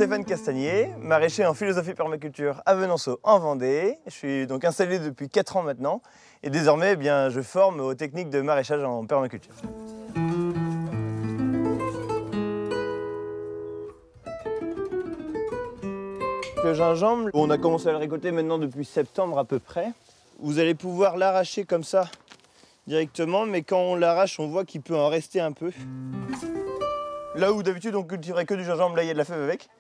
Stéphane Castagnier, maraîcher en philosophie permaculture à Venanceau en Vendée. Je suis donc installé depuis 4 ans maintenant et désormais eh bien, je forme aux techniques de maraîchage en permaculture. Le gingembre, on a commencé à le récolter maintenant depuis septembre à peu près. Vous allez pouvoir l'arracher comme ça directement, mais quand on l'arrache, on voit qu'il peut en rester un peu. Là où d'habitude on cultiverait que du gingembre, là il y a de la fève avec.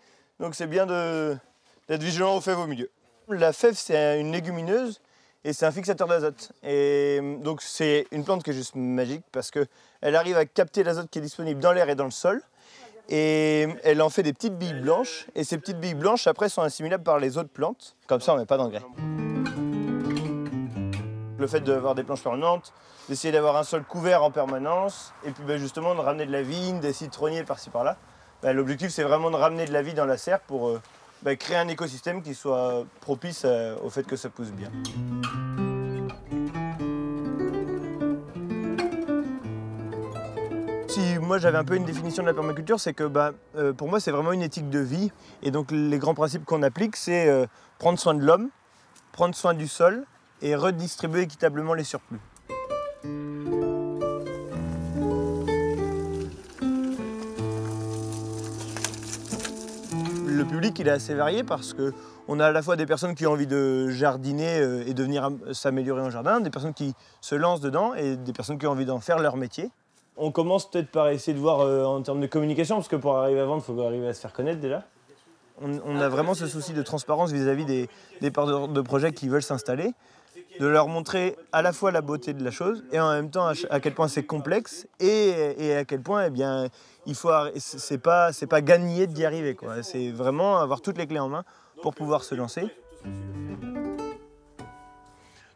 Donc c'est bien d'être vigilant aux fèves au milieu. La fève c'est une légumineuse et c'est un fixateur d'azote. Et donc c'est une plante qui est juste magique parce qu'elle arrive à capter l'azote qui est disponible dans l'air et dans le sol. Et elle en fait des petites billes blanches. Et ces petites billes blanches après sont assimilables par les autres plantes. Comme ça on ne met pas d'engrais. Le fait d'avoir des planches permanentes, d'essayer d'avoir un sol couvert en permanence, et puis justement de ramener de la vigne, des citronniers par-ci par-là. L'objectif c'est vraiment de ramener de la vie dans la serre pour créer un écosystème qui soit propice au fait que ça pousse bien. Si moi j'avais un peu une définition de la permaculture, c'est que pour moi c'est vraiment une éthique de vie. Et donc les grands principes qu'on applique, c'est prendre soin de l'homme, prendre soin du sol, et redistribuer équitablement les surplus. Le public il est assez varié parce qu'on a à la fois des personnes qui ont envie de jardiner et de venir s'améliorer en jardin, des personnes qui se lancent dedans et des personnes qui ont envie d'en faire leur métier. On commence peut-être par essayer de voir en termes de communication, parce que pour arriver à vendre, il faut arriver à se faire connaître déjà. On a vraiment ce souci de transparence vis-à-vis des porteurs de projets qui veulent s'installer, de leur montrer à la fois la beauté de la chose et en même temps à quel point c'est complexe et à quel point c'est pas gagné d'y arriver, quoi. C'est vraiment avoir toutes les clés en main pour pouvoir se lancer.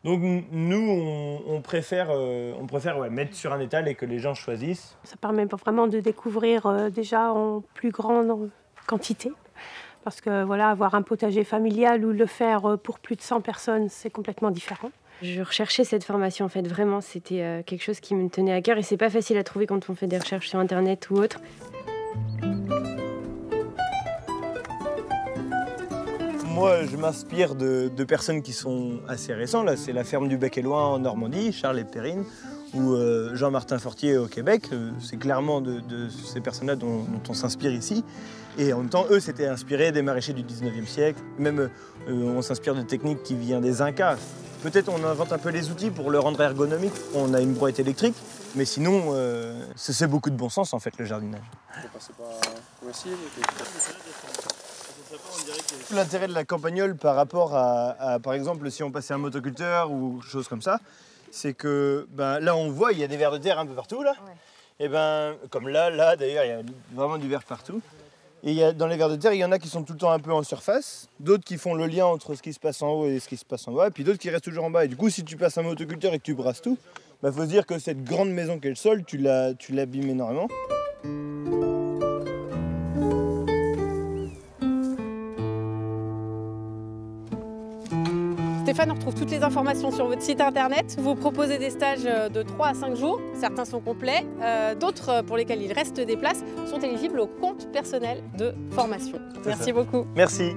Donc nous, on préfère mettre sur un étal et que les gens choisissent. Ça permet vraiment de découvrir déjà en plus grande quantité. Parce que voilà, avoir un potager familial ou le faire pour plus de 100 personnes, c'est complètement différent. Je recherchais cette formation en fait, vraiment, c'était quelque chose qui me tenait à cœur et c'est pas facile à trouver quand on fait des recherches sur internet ou autre. Moi, je m'inspire de personnes qui sont assez récentes. Là, c'est la ferme du Bec et Loing en Normandie, Charles et Perrine, ou Jean-Martin Fortier au Québec. C'est clairement de ces personnes-là dont on s'inspire ici. Et en même temps, eux, s'étaient inspirés des maraîchers du 19e siècle. Même, on s'inspire de techniques qui viennent des Incas. Peut-être on invente un peu les outils pour le rendre ergonomique. On a une brouette électrique, mais sinon, c'est beaucoup de bon sens, en fait, le jardinage. L'intérêt de la campagnole par rapport à, par exemple, si on passait un motoculteur ou chose comme ça, c'est que là, on voit, il y a des vers de terre un peu partout, là. Ouais. Et comme là, d'ailleurs, il y a vraiment du verre partout. Et dans les vers de terre, il y en a qui sont tout le temps un peu en surface, d'autres qui font le lien entre ce qui se passe en haut et ce qui se passe en bas, et puis d'autres qui restent toujours en bas. Et du coup, si tu passes un motoculteur et que tu brasses tout, faut se dire que cette grande maison qu'est le sol, tu l'abîmes énormément. Stéphane, on retrouve toutes les informations sur votre site internet. Vous proposez des stages de 3 à 5 jours. Certains sont complets, d'autres pour lesquels il reste des places sont éligibles au compte personnel de formation. Merci beaucoup. Merci.